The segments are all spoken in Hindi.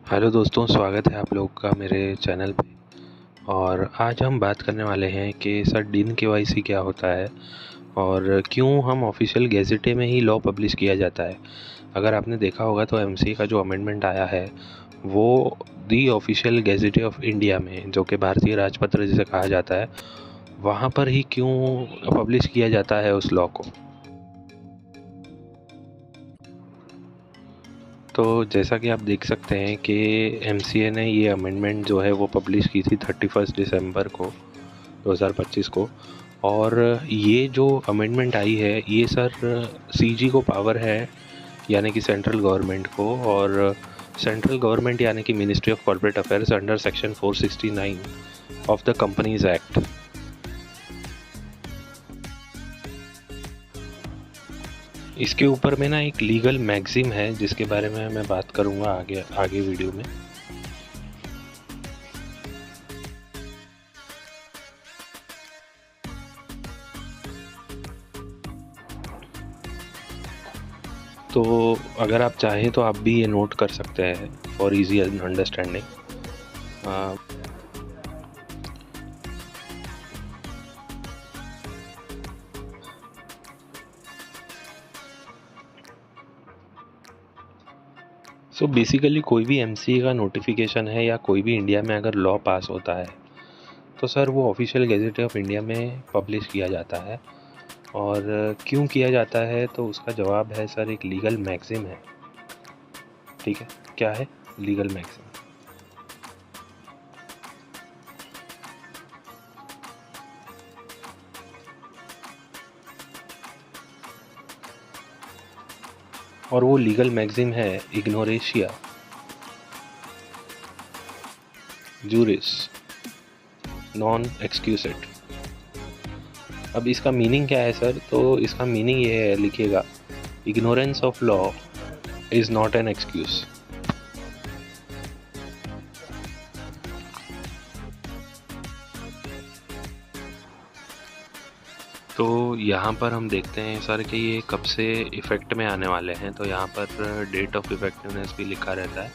हेलो दोस्तों, स्वागत है आप लोग का मेरे चैनल पे। और आज हम बात करने वाले हैं कि सर डिन केवाईसी क्या होता है और क्यों हम ऑफिशियल गैजेटे में ही लॉ पब्लिश किया जाता है। अगर आपने देखा होगा तो एमसीए का जो अमेंडमेंट आया है वो दी ऑफिशियल गैजेटे ऑफ इंडिया में, जो कि भारतीय राजपत्र जिसे कहा जाता है, वहाँ पर ही क्यों पब्लिश किया जाता है उस लॉ को। तो जैसा कि आप देख सकते हैं कि एमसीए ने ये अमेंडमेंट जो है वो पब्लिश की थी 31 दिसंबर को 2025 को। और ये जो अमेंडमेंट आई है ये सर सीजी को पावर है, यानी कि सेंट्रल गवर्नमेंट को, और सेंट्रल गवर्नमेंट यानी कि ministry of corporate affairs under section 469 of the companies act. इसके ऊपर में ना एक लीगल मैगजीम है जिसके बारे में मैं बात करूँगा आगे आगे वीडियो में। तो अगर आप चाहें तो आप भी ये नोट कर सकते हैं for easy understanding. So basically कोई भी एमसीए का नोटिफिकेशन है या कोई भी इंडिया में अगर लॉ पास होता है तो सर वो ऑफिशियल गैजेट ऑफ इंडिया में पब्लिश किया जाता है। और क्यों किया जाता है तो उसका जवाब है सर एक लीगल मैगजीम है। ठीक है, क्या है लीगल मैगजीम? और वो लीगल मैगजीम है इग्नोरेशिया जूरिस नॉन एक्सक्यूसेट। अब इसका मीनिंग क्या है सर? तो इसका मीनिंग ये है, लिखिएगा, ignorance of law is not an excuse. तो यहाँ पर हम देखते हैं सर कि ये कब से इफ़ेक्ट में आने वाले हैं। तो यहाँ पर डेट ऑफ इफेक्टिवनेस भी लिखा रहता है।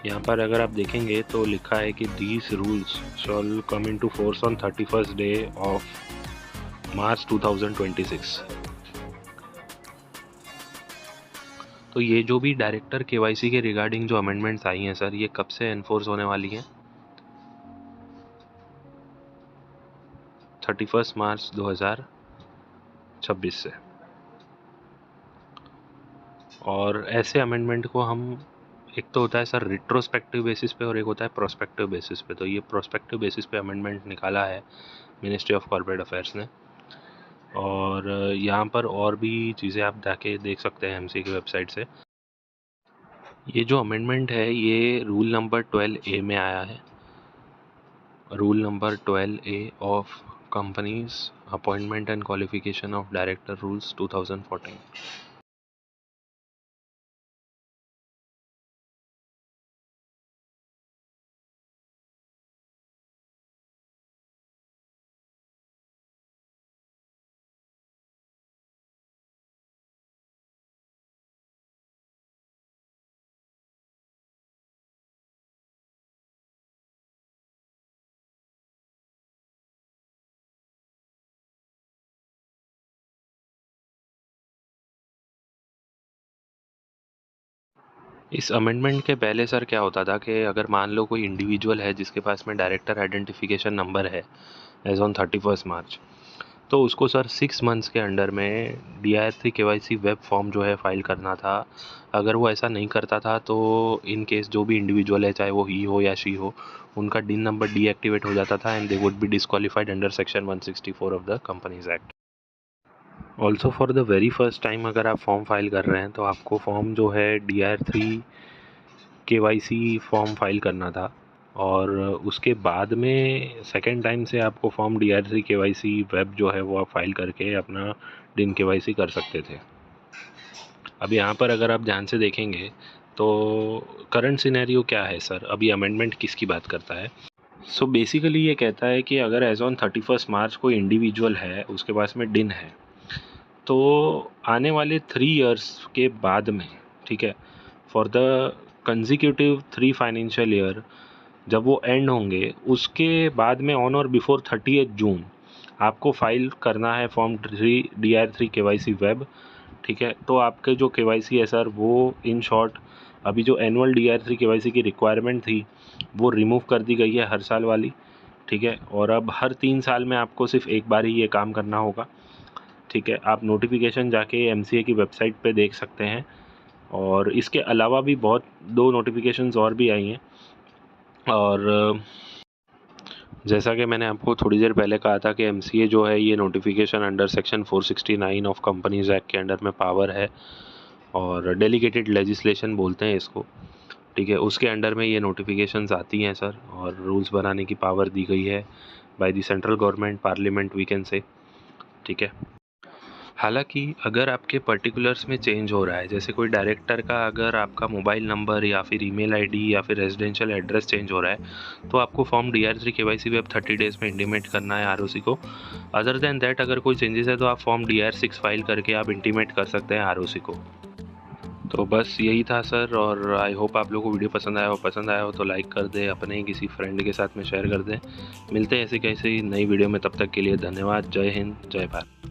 यहाँ पर अगर आप देखेंगे तो लिखा है कि these rules shall come into force on 31st day of March 2026। तो ये जो भी डायरेक्टर केवाईसी के रिगार्डिंग जो अमेंडमेंट्स आई हैं सर, ये कब से एनफोर्स होने वाली हैं? 31 मार्च 2026 से। और ऐसे अमेंडमेंट को हम, एक तो होता है सर रिट्रोस्पेक्टिव बेसिस पे और एक होता है प्रोस्पेक्टिव बेसिस पे। तो ये प्रोस्पेक्टिव बेसिस पे अमेंडमेंट निकाला है मिनिस्ट्री ऑफ कॉर्पोरेट अफेयर्स ने। और यहाँ पर और भी चीज़ें आप जाके देख सकते हैं एमसी की वेबसाइट से। ये जो अमेंडमेंट है ये रूल नंबर 12A में आया है, rule number 12A of companies appointment and qualification of director rules 2014। इस अमेंडमेंट के पहले सर क्या होता था कि अगर मान लो कोई इंडिविजुअल है जिसके पास में डायरेक्टर आइडेंटिफिकेशन नंबर है एज ऑन 31 मार्च, तो उसको सर 6 मंथ्स के अंडर में DIR3 KYC वेब फॉर्म जो है फाइल करना था। अगर वो ऐसा नहीं करता था तो इन केस जो भी इंडिविजुअल है, चाहे वो ही हो या शी हो, उनका डिन नंबर डीएक्टिवेट हो जाता था and they would be disqualified under section 164 of the companies act. Also for the very first time अगर आप फॉर्म फाइल कर रहे हैं तो आपको फॉर्म जो है DIR3 KYC फॉर्म फाइल करना था। और उसके बाद में सेकेंड टाइम से आपको फॉर्म DIR3 KYC वेब जो है वो आप फाइल करके अपना डिन KYC कर सकते थे। अब यहाँ पर अगर आप ध्यान से देखेंगे तो करंट सिनेरियो क्या है सर, अभी अमेंडमेंट किसकी बात करता है? सो बेसिकली ये कहता है कि अगर एज ऑन 31 मार्च कोई इंडिविजुअल है, उसके पास में डिन है, तो आने वाले 3 इयर्स के बाद में, ठीक है, for the consecutive 3 financial year जब वो एंड होंगे, उसके बाद में ऑन और बिफोर 30 जून आपको फाइल करना है फॉर्म 3 DR3 KYC वेब, ठीक है। तो आपके जो KYC है सर, वो इन शॉर्ट अभी जो एनुअल DR3 KYC की रिक्वायरमेंट थी वो रिमूव कर दी गई है हर साल वाली, ठीक है। और अब हर 3 साल में आपको सिर्फ एक बार ही ये काम करना होगा, ठीक है। आप नोटिफिकेशन जाके MCA की वेबसाइट पे देख सकते हैं। और इसके अलावा भी बहुत 2 नोटिफिकेशंस और भी आई हैं। और जैसा कि मैंने आपको थोड़ी देर पहले कहा था कि MCA जो है ये notification under section 469 of companies act के अंडर में पावर है, और डेलीगेटेड लेजिस्लेशन बोलते हैं इसको, ठीक है। उसके अंडर में ये नोटिफिकेशंस आती हैं सर, और रूल्स बनाने की पावर दी गई है by the central government, parliament we can say, ठीक है। हालांकि अगर आपके पर्टिकुलर्स में चेंज हो रहा है, जैसे कोई डायरेक्टर का अगर आपका मोबाइल नंबर या फिर ईमेल आईडी या फिर रेजिडेंशियल एड्रेस चेंज हो रहा है, तो आपको form DR3 KYC web 30 days में इंटीमेट करना है ROC को। अदर देन दैट अगर कोई चेंजेस है तो आप फॉर्म DR6 फाइल करके आप इंटीमेट कर सकते हैं ROC को। तो बस यही था सर, और आई होप आप लोगों को वीडियो पसंद आया हो तो लाइक कर दें, अपने ही किसी फ्रेंड के साथ में शेयर कर दें। मिलते हैं ऐसी कैसी नई वीडियो में, तब तक के लिए धन्यवाद। जय हिंद, जय भारत।